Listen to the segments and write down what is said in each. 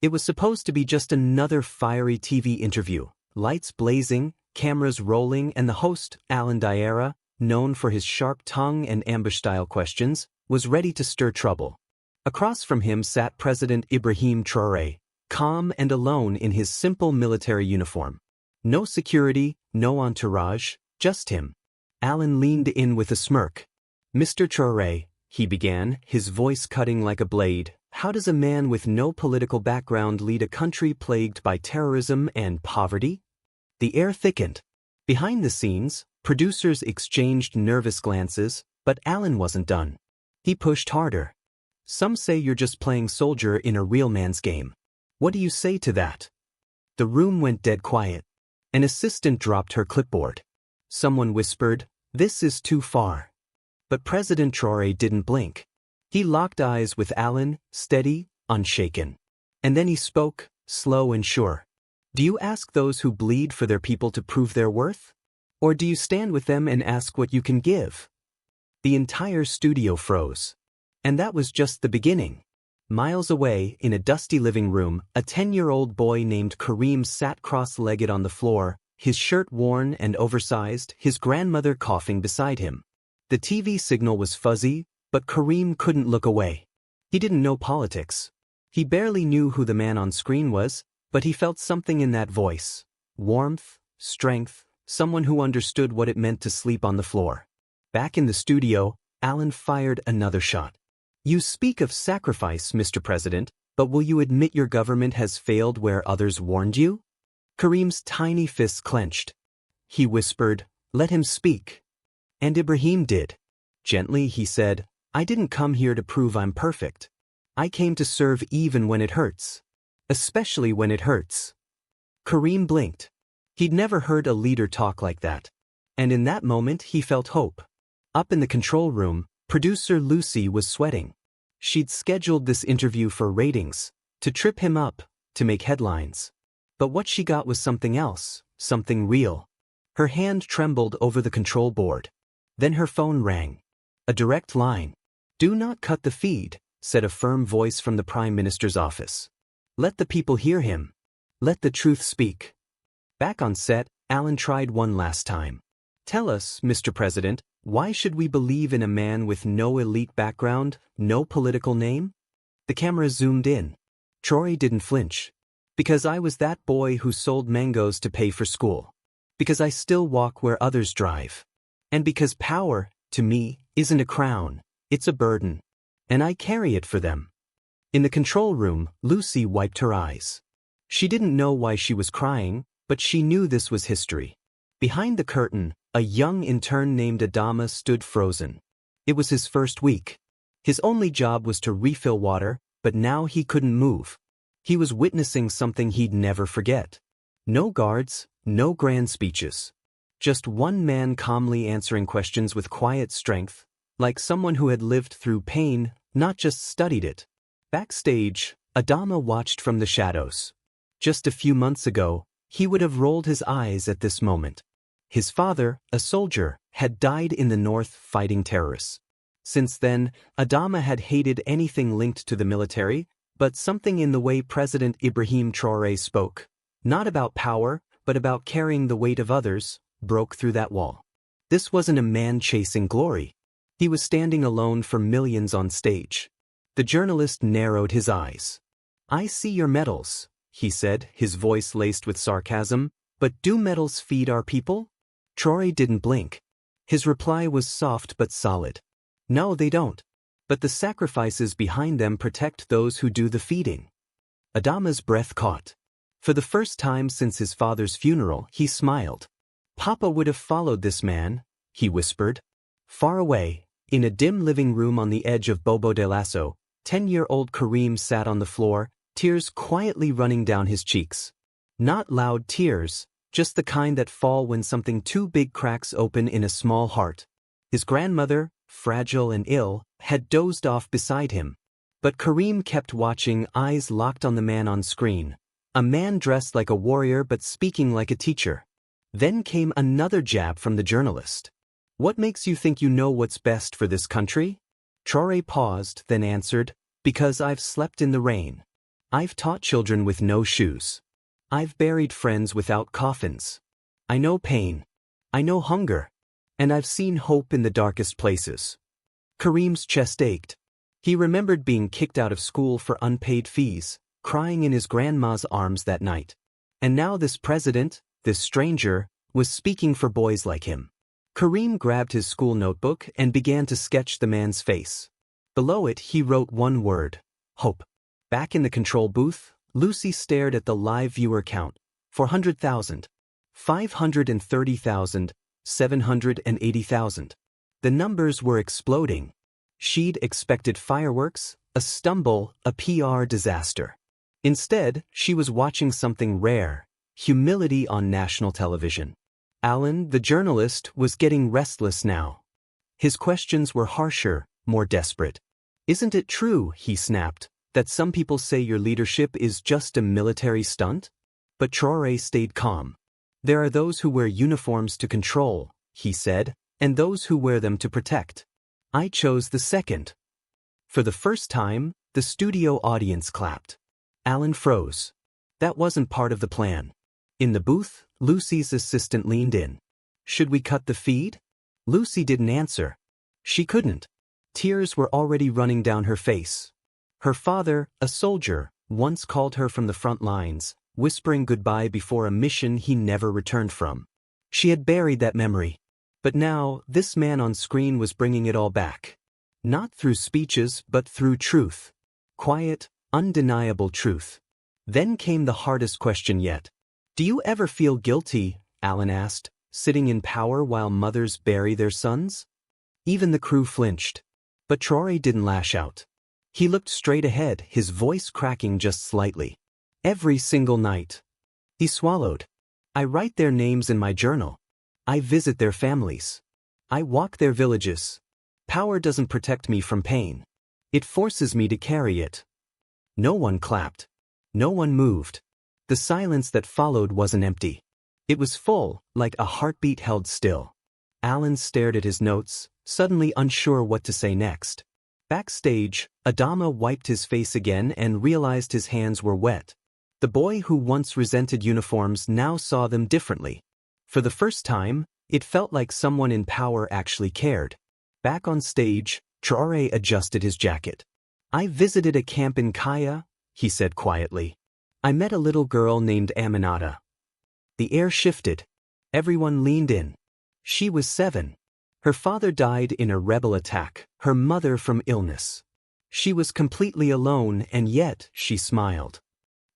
It was supposed to be just another fiery TV interview, lights blazing, cameras rolling, and the host, Alan Diarra, known for his sharp tongue and ambush-style questions, was ready to stir trouble. Across from him sat President Ibrahim Traoré, calm and alone in his simple military uniform. No security, no entourage, just him. Alan leaned in with a smirk. "Mr. Traoré," he began, his voice cutting like a blade, "how does a man with no political background lead a country plagued by terrorism and poverty?" The air thickened. Behind the scenes, producers exchanged nervous glances, but Alan wasn't done. He pushed harder. "Some say you're just playing soldier in a real man's game. What do you say to that?" The room went dead quiet. An assistant dropped her clipboard. Someone whispered, "This is too far." But President Traoré didn't blink. He locked eyes with Alan, steady, unshaken. And then he spoke, slow and sure. "Do you ask those who bleed for their people to prove their worth? Or do you stand with them and ask what you can give?" The entire studio froze. And that was just the beginning. Miles away, in a dusty living room, a 10-year-old boy named Kareem sat cross-legged on the floor, his shirt worn and oversized, his grandmother coughing beside him. The TV signal was fuzzy, but Kareem couldn't look away. He didn't know politics. He barely knew who the man on screen was, but he felt something in that voice. Warmth, strength, someone who understood what it meant to sleep on the floor. Back in the studio, Alan fired another shot. "You speak of sacrifice, Mr. President, but will you admit your government has failed where others warned you?" Kareem's tiny fists clenched. He whispered, "Let him speak." And Ibrahim did. Gently, he said, "I didn't come here to prove I'm perfect. I came to serve even when it hurts. Especially when it hurts." Kareem blinked. He'd never heard a leader talk like that. And in that moment, he felt hope. Up in the control room, producer Lucy was sweating. She'd scheduled this interview for ratings, to trip him up, to make headlines. But what she got was something else, something real. Her hand trembled over the control board. Then her phone rang. A direct line. "Do not cut the feed," said a firm voice from the Prime Minister's office. "Let the people hear him. Let the truth speak." Back on set, Alan tried one last time. "Tell us, Mr. President, why should we believe in a man with no elite background, no political name?" The camera zoomed in. Traoré didn't flinch. "Because I was that boy who sold mangoes to pay for school. Because I still walk where others drive. And because power, to me, isn't a crown, it's a burden. And I carry it for them." In the control room, Lucy wiped her eyes. She didn't know why she was crying, but she knew this was history. Behind the curtain, a young intern named Adama stood frozen. It was his first week. His only job was to refill water, but now he couldn't move. He was witnessing something he'd never forget. No guards, no grand speeches. Just one man calmly answering questions with quiet strength, like someone who had lived through pain, not just studied it. Backstage, Adama watched from the shadows. Just a few months ago, he would have rolled his eyes at this moment. His father, a soldier, had died in the north fighting terrorists. Since then, Adama had hated anything linked to the military, but something in the way President Ibrahim Traoré spoke, not about power, but about carrying the weight of others, broke through that wall. This wasn't a man chasing glory. He was standing alone for millions on stage. The journalist narrowed his eyes. "I see your medals," he said, his voice laced with sarcasm, "but do medals feed our people?" Traoré didn't blink. His reply was soft but solid. "No, they don't. But the sacrifices behind them protect those who do the feeding." Adama's breath caught. For the first time since his father's funeral, he smiled. "Papa would have followed this man," he whispered. Far away, in a dim living room on the edge of Bobo de Lasso, 10-year-old Kareem sat on the floor, tears quietly running down his cheeks. Not loud tears, just the kind that fall when something too big cracks open in a small heart. His grandmother, fragile and ill, had dozed off beside him. But Kareem kept watching, eyes locked on the man on screen. A man dressed like a warrior but speaking like a teacher. Then came another jab from the journalist. "What makes you think you know what's best for this country?" Traoré paused, then answered, "Because I've slept in the rain. I've taught children with no shoes. I've buried friends without coffins. I know pain. I know hunger. And I've seen hope in the darkest places. Kareem's chest ached. He remembered being kicked out of school for unpaid fees, crying in his grandma's arms that night. And now this president, this stranger, was speaking for boys like him. Kareem grabbed his school notebook and began to sketch the man's face. Below it he wrote one word: hope. Back in the control booth, Lucy stared at the live viewer count: 400,000, 530,000, 780,000. The numbers were exploding. She'd expected fireworks, a stumble, a PR disaster. Instead, she was watching something rare: humility on national television. Alan, the journalist, was getting restless now. His questions were harsher, more desperate. Isn't it true, he snapped, that some people say your leadership is just a military stunt? But Traoré stayed calm. There are those who wear uniforms to control, he said, and those who wear them to protect. I chose the second. For the first time, the studio audience clapped. Alan froze. That wasn't part of the plan. In the booth, Lucy's assistant leaned in. Should we cut the feed? Lucy didn't answer. She couldn't. Tears were already running down her face. Her father, a soldier, once called her from the front lines, whispering goodbye before a mission he never returned from. She had buried that memory. But now, this man on screen was bringing it all back. Not through speeches, but through truth. Quiet, undeniable truth. Then came the hardest question yet. Do you ever feel guilty, Alan asked, sitting in power while mothers bury their sons? Even the crew flinched. But Traoré didn't lash out. He looked straight ahead, his voice cracking just slightly. Every single night. He swallowed. I write their names in my journal. I visit their families. I walk their villages. Power doesn't protect me from pain. It forces me to carry it. No one clapped. No one moved. The silence that followed wasn't empty. It was full, like a heartbeat held still. Alan stared at his notes, suddenly unsure what to say next. Backstage, Adama wiped his face again and realized his hands were wet. The boy who once resented uniforms now saw them differently. For the first time, it felt like someone in power actually cared. Back on stage, Traoré adjusted his jacket. I visited a camp in Kaya, he said quietly. I met a little girl named Aminata. The air shifted. Everyone leaned in. She was 7. Her father died in a rebel attack, her mother from illness. She was completely alone, and yet she smiled.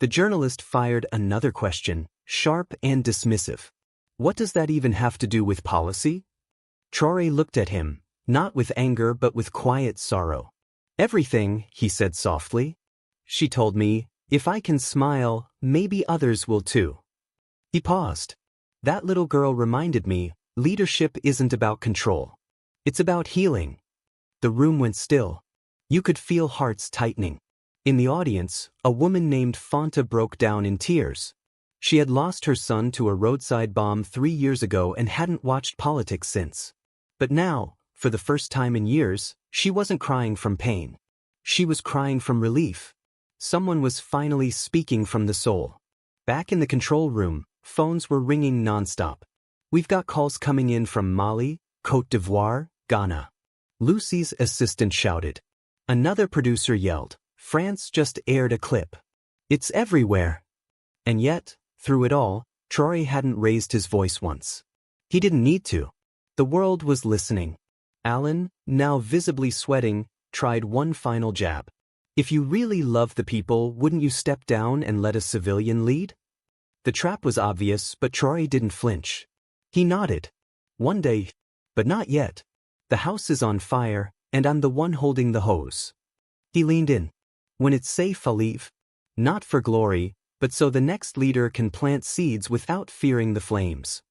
The journalist fired another question, sharp and dismissive. What does that even have to do with policy? Traoré looked at him, not with anger but with quiet sorrow. Everything, he said softly. She told me, if I can smile, maybe others will too. He paused. That little girl reminded me, leadership isn't about control. It's about healing. The room went still. You could feel hearts tightening. In the audience, a woman named Fanta broke down in tears. She had lost her son to a roadside bomb 3 years ago and hadn't watched politics since. But now, for the first time in years, she wasn't crying from pain. She was crying from relief. Someone was finally speaking from the soul. Back in the control room, phones were ringing nonstop. We've got calls coming in from Mali, Côte d'Ivoire, Ghana. Lucy's assistant shouted. Another producer yelled, France just aired a clip. It's everywhere. And yet, through it all, Traoré hadn't raised his voice once. He didn't need to. The world was listening. Alan, now visibly sweating, tried one final jab. If you really love the people, wouldn't you step down and let a civilian lead? The trap was obvious, but Traoré didn't flinch. He nodded. One day, but not yet. The house is on fire, and I'm the one holding the hose. He leaned in. When it's safe, I'll leave. Not for glory, but so the next leader can plant seeds without fearing the flames.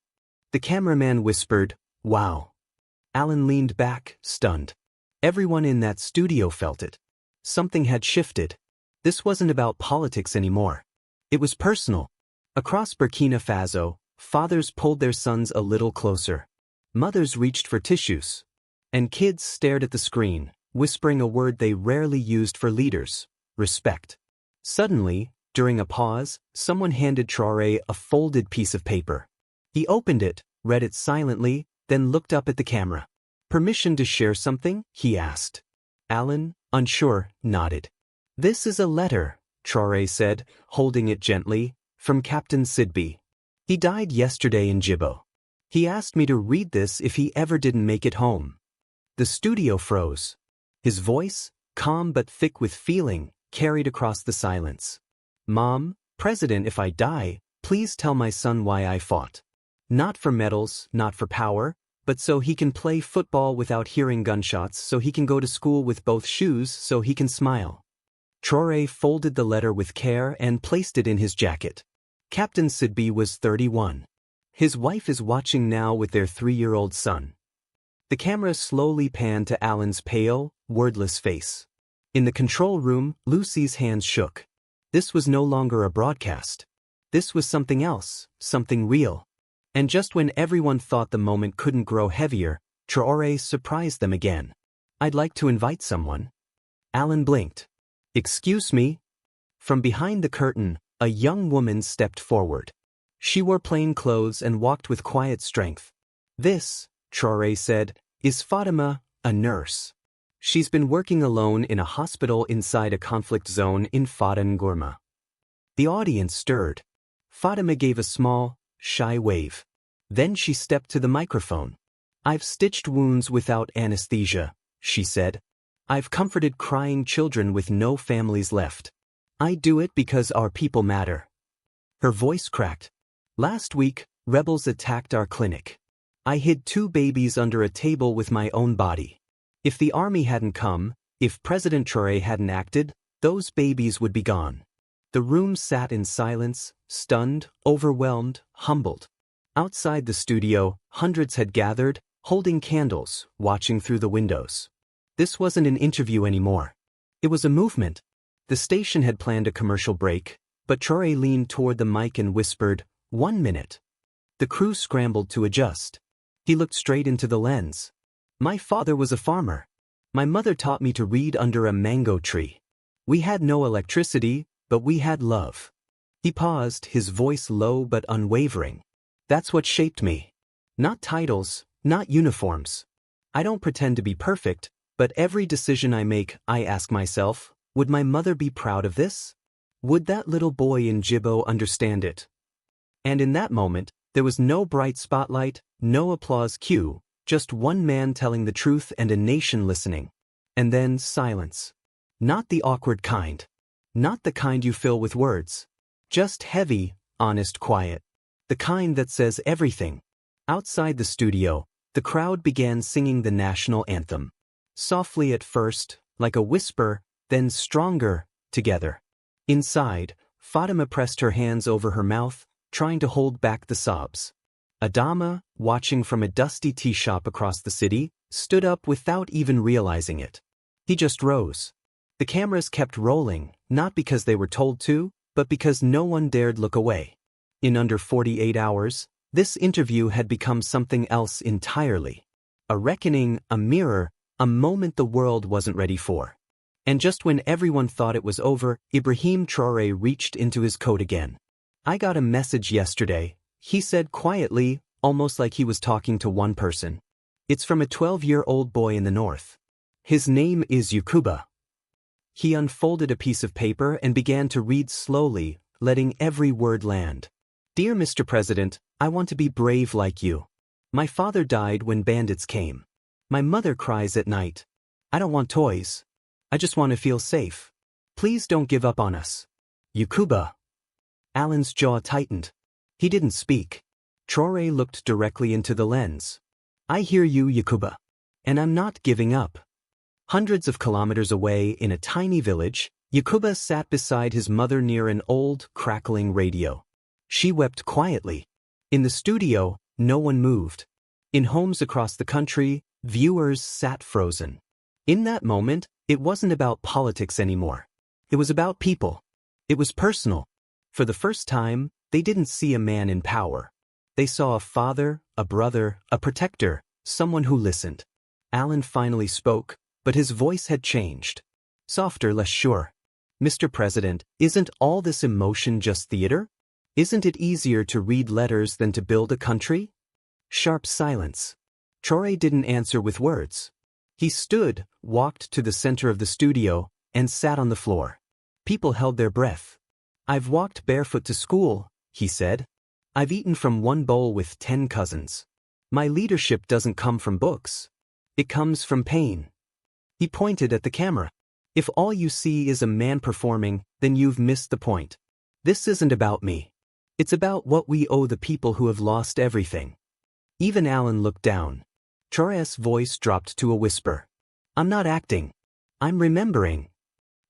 The cameraman whispered, wow. Alan leaned back, stunned. Everyone in that studio felt it. Something had shifted. This wasn't about politics anymore. It was personal. Across Burkina Faso, fathers pulled their sons a little closer. Mothers reached for tissues. And kids stared at the screen, whispering a word they rarely used for leaders: respect. Suddenly, during a pause, someone handed Traoré a folded piece of paper. He opened it, read it silently, then looked up at the camera. "Permission to share something?" he asked. Alan, unsure, nodded. "This is a letter," Traoré said, holding it gently, "from Captain Sidby. He died yesterday in Jibbo. He asked me to read this if he ever didn't make it home." The studio froze. His voice, calm but thick with feeling, carried across the silence. "Mom, President, if I die, please tell my son why I fought. Not for medals, not for power, but so he can play football without hearing gunshots, so he can go to school with both shoes, so he can smile." Traoré folded the letter with care and placed it in his jacket. Captain Sidby was 31. His wife is watching now with their 3-year-old son. The camera slowly panned to Alan's pale, wordless face. In the control room, Lucy's hands shook. This was no longer a broadcast. This was something else, something real. And just when everyone thought the moment couldn't grow heavier, Traoré surprised them again. "I'd like to invite someone." Alan blinked. "Excuse me?" From behind the curtain, a young woman stepped forward. She wore plain clothes and walked with quiet strength. "This," Traoré said, "is Fatima, a nurse. She's been working alone in a hospital inside a conflict zone in Fadan Gourma." The audience stirred. Fatima gave a small, shy wave. Then she stepped to the microphone. "I've stitched wounds without anesthesia," she said. "I've comforted crying children with no families left. I do it because our people matter." Her voice cracked. "Last week, rebels attacked our clinic. I hid 2 babies under a table with my own body. If the army hadn't come, if President Traoré hadn't acted, those babies would be gone." The room sat in silence, stunned, overwhelmed, humbled. Outside the studio, hundreds had gathered, holding candles, watching through the windows. This wasn't an interview anymore. It was a movement. The station had planned a commercial break, but Traoré leaned toward the mic and whispered, "1 minute." The crew scrambled to adjust. He looked straight into the lens. "My father was a farmer. My mother taught me to read under a mango tree. We had no electricity, but we had love." He paused, his voice low but unwavering. "That's what shaped me. Not titles, not uniforms. I don't pretend to be perfect, but every decision I make, I ask myself, would my mother be proud of this? Would that little boy in Jibbo understand it?" And in that moment, there was no bright spotlight, no applause cue, just one man telling the truth and a nation listening. And then silence. Not the awkward kind. Not the kind you fill with words. Just heavy, honest quiet. The kind that says everything. Outside the studio, the crowd began singing the national anthem. Softly at first, like a whisper, then stronger, together. Inside, Fatima pressed her hands over her mouth, trying to hold back the sobs. Adama, watching from a dusty tea shop across the city, stood up without even realizing it. He just rose. The cameras kept rolling, not because they were told to, but because no one dared look away. In under 48 hours, this interview had become something else entirely. A reckoning, a mirror, a moment the world wasn't ready for. And just when everyone thought it was over, Ibrahim Traoré reached into his coat again. "I got a message yesterday," he said quietly, almost like he was talking to one person. "It's from a 12-year-old boy in the north. His name is Yakuba." He unfolded a piece of paper and began to read slowly, letting every word land. "Dear Mr. President, I want to be brave like you. My father died when bandits came. My mother cries at night. I don't want toys. I just want to feel safe. Please don't give up on us. Yakuba." Alan's jaw tightened. He didn't speak. Traoré looked directly into the lens. "I hear you, Yakuba. And I'm not giving up." Hundreds of kilometers away in a tiny village, Yakuba sat beside his mother near an old, crackling radio. She wept quietly. In the studio, no one moved. In homes across the country, viewers sat frozen. In that moment, it wasn't about politics anymore. It was about people. It was personal. For the first time, they didn't see a man in power. They saw a father, a brother, a protector, someone who listened. Alan finally spoke, but his voice had changed. Softer, less sure. "Mr. President, isn't all this emotion just theater? Isn't it easier to read letters than to build a country?" Sharp silence. Traoré didn't answer with words. He stood, walked to the center of the studio, and sat on the floor. People held their breath. "I've walked barefoot to school," he said. "I've eaten from one bowl with 10 cousins. My leadership doesn't come from books. It comes from pain." He pointed at the camera. "If all you see is a man performing, then you've missed the point. This isn't about me. It's about what we owe the people who have lost everything." Even Alan looked down. Traoré's voice dropped to a whisper. "I'm not acting. I'm remembering."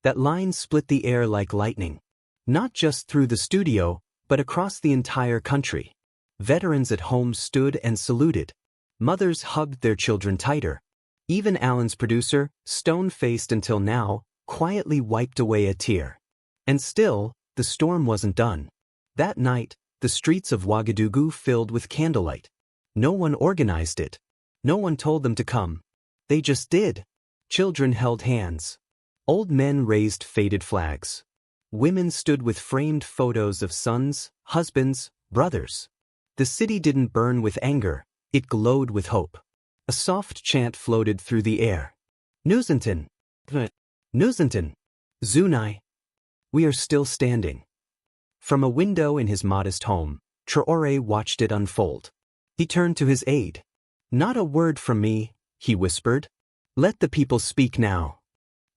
That line split the air like lightning. Not just through the studio, but across the entire country. Veterans at home stood and saluted. Mothers hugged their children tighter. Even Alan's producer, stone-faced until now, quietly wiped away a tear. And still, the storm wasn't done. That night, the streets of Ouagadougou filled with candlelight. No one organized it. No one told them to come. They just did. Children held hands. Old men raised faded flags. Women stood with framed photos of sons, husbands, brothers. The city didn't burn with anger, it glowed with hope. A soft chant floated through the air. "Nusantan! Nusantan! Zunai! We are still standing." From a window in his modest home, Traoré watched it unfold. He turned to his aide. "Not a word from me," he whispered. "Let the people speak now."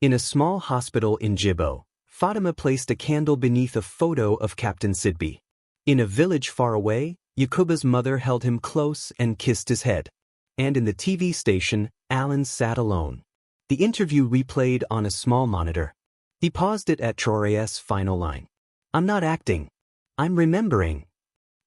In a small hospital in Djibo, Fatima placed a candle beneath a photo of Captain Sidbi. In a village far away, Yakuba's mother held him close and kissed his head. And in the TV station, Alan sat alone. The interview replayed on a small monitor. He paused it at Traoré's final line. "I'm not acting. I'm remembering."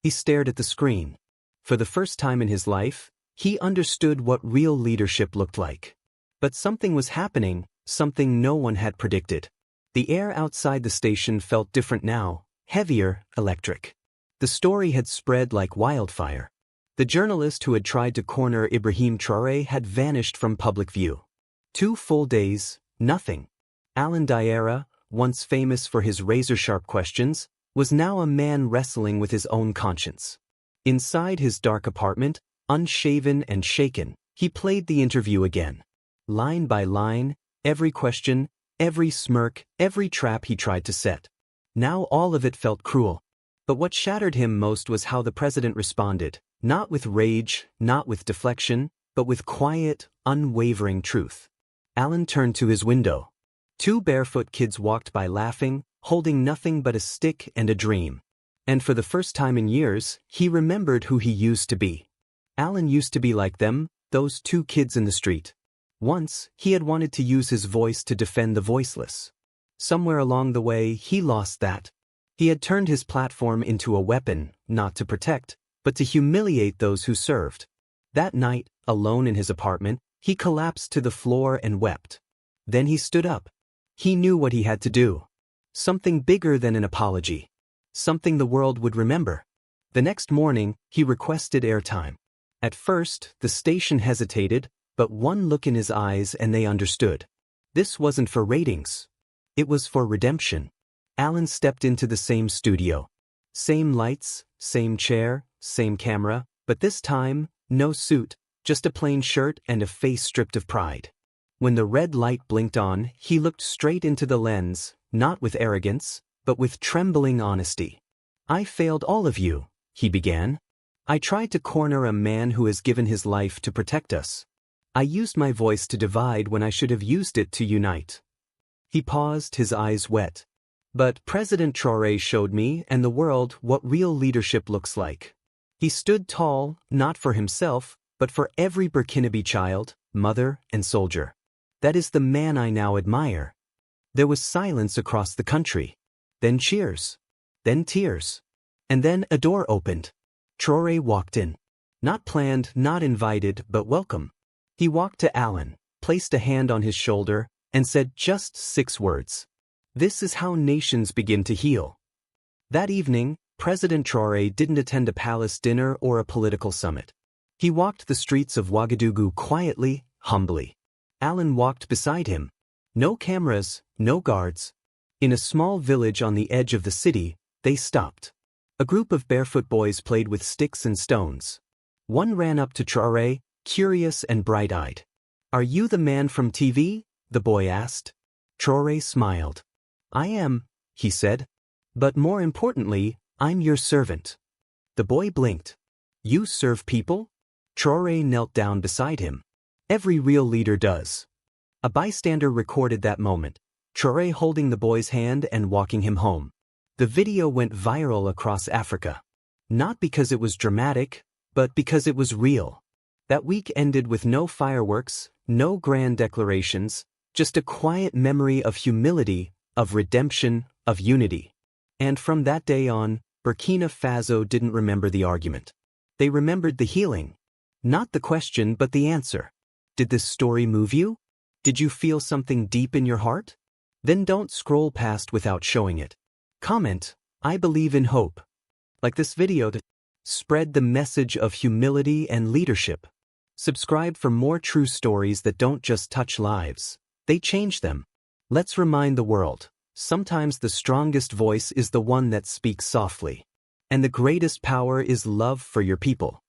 He stared at the screen. For the first time in his life, he understood what real leadership looked like. But something was happening, something no one had predicted. The air outside the station felt different now, heavier, electric. The story had spread like wildfire. The journalist who had tried to corner Ibrahim Traoré had vanished from public view. 2 full days, nothing. Alan Diarra, once famous for his razor-sharp questions, was now a man wrestling with his own conscience. Inside his dark apartment, unshaven and shaken, he played the interview again. Line by line, every question, every smirk, every trap he tried to set. Now all of it felt cruel. But what shattered him most was how the president responded. Not with rage, not with deflection, but with quiet, unwavering truth. Alan turned to his window. 2 barefoot kids walked by laughing, holding nothing but a stick and a dream. And for the first time in years, he remembered who he used to be. Alan used to be like them, those 2 kids in the street. Once, he had wanted to use his voice to defend the voiceless. Somewhere along the way, he lost that. He had turned his platform into a weapon, not to protect, but to humiliate those who served. That night, alone in his apartment, he collapsed to the floor and wept. Then he stood up. He knew what he had to do. Something bigger than an apology. Something the world would remember. The next morning, he requested airtime. At first, the station hesitated, but one look in his eyes and they understood. This wasn't for ratings. It was for redemption. Alan stepped into the same studio. Same lights, same chair, same camera, but this time, no suit, just a plain shirt and a face stripped of pride. When the red light blinked on, he looked straight into the lens, not with arrogance, but with trembling honesty. "I failed all of you," he began. "I tried to corner a man who has given his life to protect us. I used my voice to divide when I should have used it to unite." He paused, his eyes wet. "But President Traoré showed me and the world what real leadership looks like." He stood tall, not for himself, but for every Burkinabe child, mother, and soldier. "That is the man I now admire." There was silence across the country. Then cheers. Then tears. And then a door opened. Traoré walked in. Not planned, not invited, but welcome. He walked to Alan, placed a hand on his shoulder, and said just 6 words. "This is how nations begin to heal." That evening, President Traoré didn't attend a palace dinner or a political summit. He walked the streets of Ouagadougou quietly, humbly. Alan walked beside him. No cameras, no guards. In a small village on the edge of the city, they stopped. A group of barefoot boys played with sticks and stones. One ran up to Traoré, curious and bright-eyed. "Are you the man from TV?" the boy asked. Traoré smiled. "I am," he said. "But more importantly, I'm your servant." The boy blinked. "You serve people?" Traoré knelt down beside him. "Every real leader does." A bystander recorded that moment, Traoré holding the boy's hand and walking him home. The video went viral across Africa. Not because it was dramatic, but because it was real. That week ended with no fireworks, no grand declarations, just a quiet memory of humility, of redemption, of unity. And from that day on, Burkina Faso didn't remember the argument. They remembered the healing. Not the question, but the answer. Did this story move you? Did you feel something deep in your heart? Then don't scroll past without showing it. Comment, "I believe in hope." Like this video to spread the message of humility and leadership. Subscribe for more true stories that don't just touch lives, they change them. Let's remind the world, sometimes the strongest voice is the one that speaks softly. And the greatest power is love for your people.